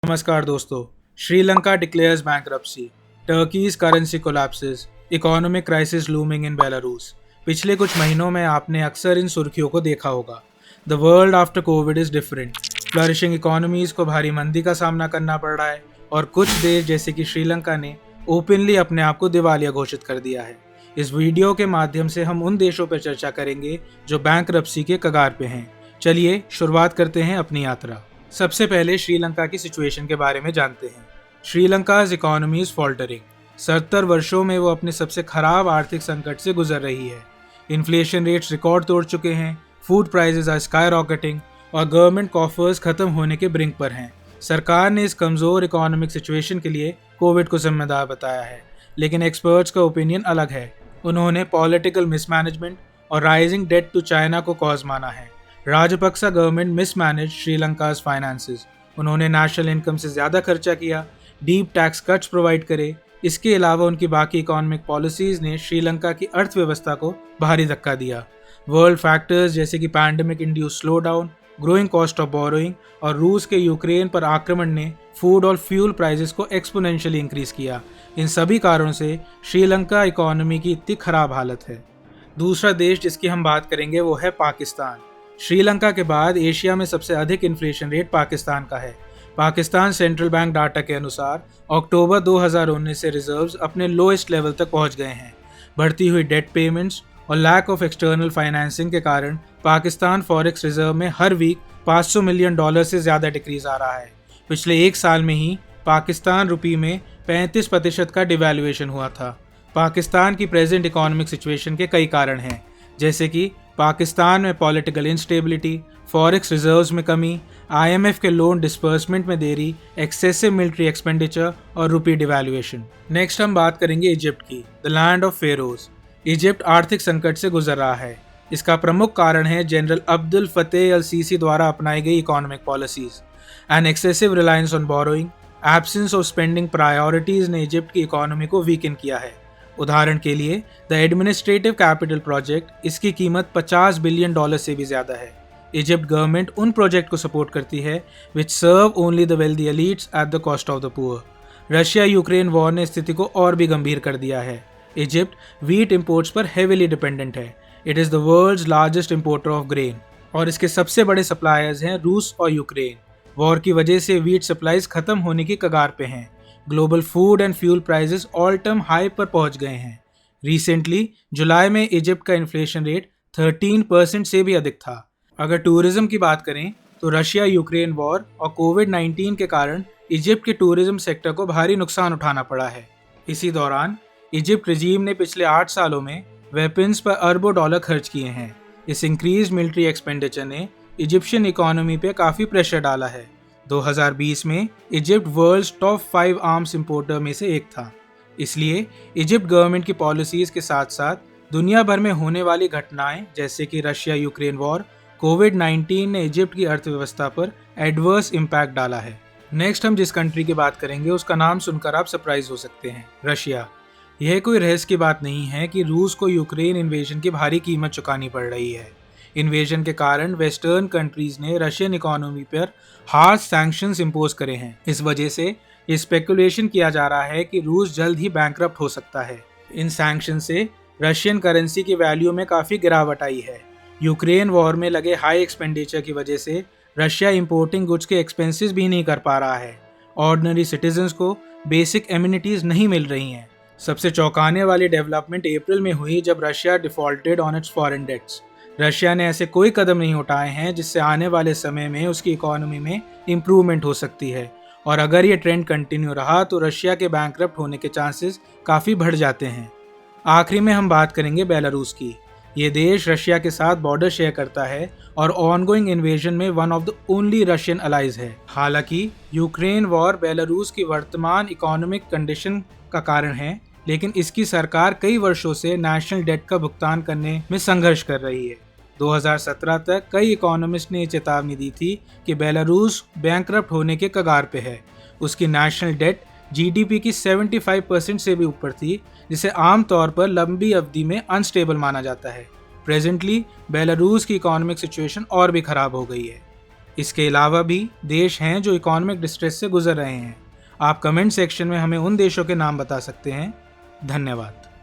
नमस्कार दोस्तों। Sri Lanka declares bankruptcy, Turkey's currency collapses, economic crisis looming in Belarus. पिछले कुछ महीनों में आपने अक्सर इन सुर्खियों को देखा होगा। The world after Covid is different. Flourishing economies को भारी मंदी का सामना करना पड़ रहा है और कुछ देश जैसे कि श्रीलंका ने ओपनली अपने आप को दिवालिया घोषित कर दिया है। इस वीडियो के माध्यम से हम उन देशों पर चर्चा करेंगे जो बैंक्रप्सी के कगार पे हैं। चलिए शुरुआत करते हैं अपनी यात्रा। सबसे पहले श्रीलंका की सिचुएशन के बारे में जानते हैं। श्रीलंका's इकोनॉमी इज फॉल्टरिंग। 70 वर्षों में वो अपने सबसे खराब आर्थिक संकट से गुजर रही है। इन्फ्लेशन रेट्स रिकॉर्ड तोड़ चुके हैं, food prices are sky rocketing और गवर्नमेंट कॉफर्स खत्म होने के ब्रिंक पर हैं। सरकार ने इस कमजोर इकोनॉमिक सिचुएशन के लिए कोविड को जिम्मेदार बताया है, लेकिन एक्सपर्ट्स का ओपिनियन अलग है। उन्होंने पॉलिटिकल मिसमैनेजमेंट और राइजिंग डेट टू चाइना को कॉज माना है। Rajapaksa government mismanage Sri Lanka's finances. उन्होंने नेशनल इनकम से ज़्यादा खर्चा किया, डीप टैक्स कट्स प्रोवाइड करे। इसके अलावा उनकी बाकी इकोनॉमिक पॉलिसीज़ ने श्रीलंका की अर्थव्यवस्था को भारी धक्का दिया। वर्ल्ड फैक्टर्स जैसे कि pandemic induce slow down, growing cost of borrowing और रूस के यूक्रेन पर आक्रमण ने फूड और फ्यूल प्राइसेस को एक्सपोनेंशियली इंक्रीज किया। इन सभी कारणों से श्रीलंका इकोनॉमी की इतनी खराब हालत है। दूसरा देश जिसकी हम बात करेंगे वो है पाकिस्तान। श्रीलंका के बाद एशिया में सबसे अधिक इन्फ्लेशन रेट पाकिस्तान का है। पाकिस्तान सेंट्रल बैंक डाटा के अनुसार अक्टूबर 2019 से रिजर्व्स अपने लोएस्ट लेवल तक पहुंच गए हैं। बढ़ती हुई डेट पेमेंट्स और लैक ऑफ एक्सटर्नल फाइनेंसिंग के कारण पाकिस्तान फॉरेक्स रिजर्व में हर वीक $500 मिलियन से ज़्यादा डिक्रीज आ रहा है। पिछले एक साल में ही पाकिस्तान रुपये में 35% का डिवैल्यूएशन हुआ था। पाकिस्तान की प्रेजेंट इकोनॉमिक सिचुएशन के कई कारण हैं, जैसे कि पाकिस्तान में पॉलिटिकल इंस्टेबिलिटी, फॉरेक्स रिजर्व्स में कमी, IMF के लोन डिस्पर्समेंट में देरी, एक्सेसिव मिलिट्री एक्सपेंडिचर और रुपी डिवैल्यूएशन। नेक्स्ट हम बात करेंगे इजिप्ट की, the land of Feroz. Egypt आर्थिक संकट से गुजर रहा है। इसका प्रमुख कारण है जनरल अब्दुल फतेह अल सीसी द्वारा अपनाई गई economic policies. An excessive reliance on borrowing, absence of spending priorities ने इजिप्ट की इकोनॉमी को वीकन किया है। उदाहरण के लिए द एडमिनिस्ट्रेटिव कैपिटल प्रोजेक्ट, इसकी कीमत $50 बिलियन से भी ज़्यादा है। इजिप्ट गवर्नमेंट उन प्रोजेक्ट को सपोर्ट करती है which serve only the wealthy elites at the cost of the poor. Russia Ukraine war ने स्थिति को और भी गंभीर कर दिया है। इजिप्ट व्हीट इंपोर्ट्स पर हेविली डिपेंडेंट है। It is the world's largest importer of grain और इसके सबसे बड़े सप्लायर्स हैं रूस और यूक्रेन। वॉर की वजह से व्हीट सप्लाईज खत्म होने की कगार पे हैं। Global food and fuel prices all time high पर पहुंच गए हैं। रिसेंटली जुलाई में इजिप्ट का इन्फ्लेशन रेट 13% से भी अधिक था। अगर टूरिज्म की बात करें तो रशिया यूक्रेन वॉर और कोविड-19 के कारण इजिप्ट के टूरिज्म सेक्टर को भारी नुकसान उठाना पड़ा है। इसी दौरान इजिप्ट रजीम ने पिछले 8 सालों में वेपन्स पर अरबों डॉलर खर्च किए हैं। इस इंक्रीज मिलिट्री एक्सपेंडिचर ने इजिप्शियन इकोनॉमी पे काफ़ी प्रेशर डाला है। 2020 में Egypt world's top 5 arms importer में से एक था। इसलिए इजिप्ट गवर्नमेंट की पॉलिसीज़ के साथ साथ दुनिया भर में होने वाली घटनाएं जैसे कि रशिया यूक्रेन वॉर, कोविड-19 ने इजिप्ट की अर्थव्यवस्था पर एडवर्स इम्पैक्ट डाला है। नेक्स्ट हम जिस कंट्री की बात करेंगे उसका नाम सुनकर आप सरप्राइज हो सकते हैं, रशिया। यह कोई रहस्य की बात नहीं है कि रूस को यूक्रेन इन्वेजन की भारी कीमत चुकानी पड़ रही है। इन्वेजन के कारण वेस्टर्न कंट्रीज ने रशियन इकोनॉमी पर हार्श सैंक्शंस इम्पोज करे हैं। इस वजह से ये स्पेकुलेशन किया जा रहा है कि रूस जल्द ही बैंकरप्ट हो सकता है। इन सैंक्शन से रशियन करेंसी की वैल्यू में काफ़ी गिरावट आई है। यूक्रेन वॉर में लगे हाई एक्सपेंडिचर की वजह से रशिया इंपोर्टिंग गुड्स के एक्सपेंसेस भी नहीं कर पा रहा है। ऑर्डिनरी सिटीजन्स को बेसिक एमिनिटीज़ नहीं मिल रही हैं। सबसे चौंकाने वाली डेवलपमेंट अप्रैल में हुई जब Russia defaulted on its foreign debts. Russia ने ऐसे कोई कदम नहीं उठाए हैं जिससे आने वाले समय में उसकी इकोनॉमी में इम्प्रूवमेंट हो सकती है, और अगर ये ट्रेंड कंटिन्यू रहा तो रशिया के बैंकरप्ट होने के चांसेस काफ़ी बढ़ जाते हैं। आखिरी में हम बात करेंगे बेलारूस की। ये देश रशिया के साथ बॉर्डर शेयर करता है और ऑनगोइंग इन्वेजन में one of the only Russian allies है। हालांकि यूक्रेन वॉर बेलारूस की वर्तमान इकोनॉमिक कंडीशन का कारण है, लेकिन इसकी सरकार कई वर्षों से नेशनल डेट का भुगतान करने में संघर्ष कर रही है। 2017 तक कई इकोनॉमिस्ट ने चेतावनी दी थी कि बेलारूस बैंकरप्ट होने के कगार पे है। उसकी नेशनल डेट GDP की 75% से भी ऊपर थी, जिसे आमतौर पर लंबी अवधि में अनस्टेबल माना जाता है। प्रेजेंटली बेलारूस की इकोनॉमिक सिचुएशन और भी खराब हो गई है। इसके अलावा भी देश हैं जो इकोनॉमिक डिस्ट्रेस से गुजर रहे हैं। आप कमेंट सेक्शन में हमें उन देशों के नाम बता सकते हैं। धन्यवाद।